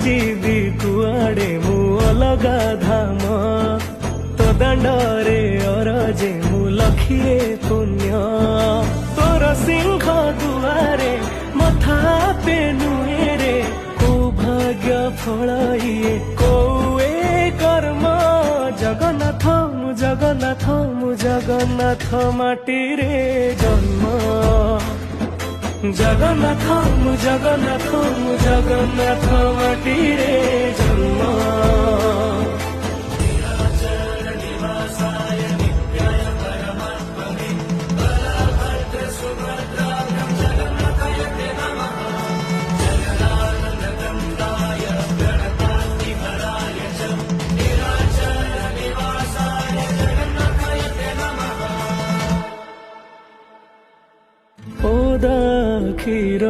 जीवी कुआड़े मु अलगा धाम तो दांडरे अरजे मु लखिए पुण्य तोर सिंह दुआरे मथा पेनुएरे को भाग्य फल इए कोए कर्म जगन्नाथ मु जगन्नाथ माटी रे जन्म जगन्नाथ मु जगन्नाथ माटी रे जन्म क्षीर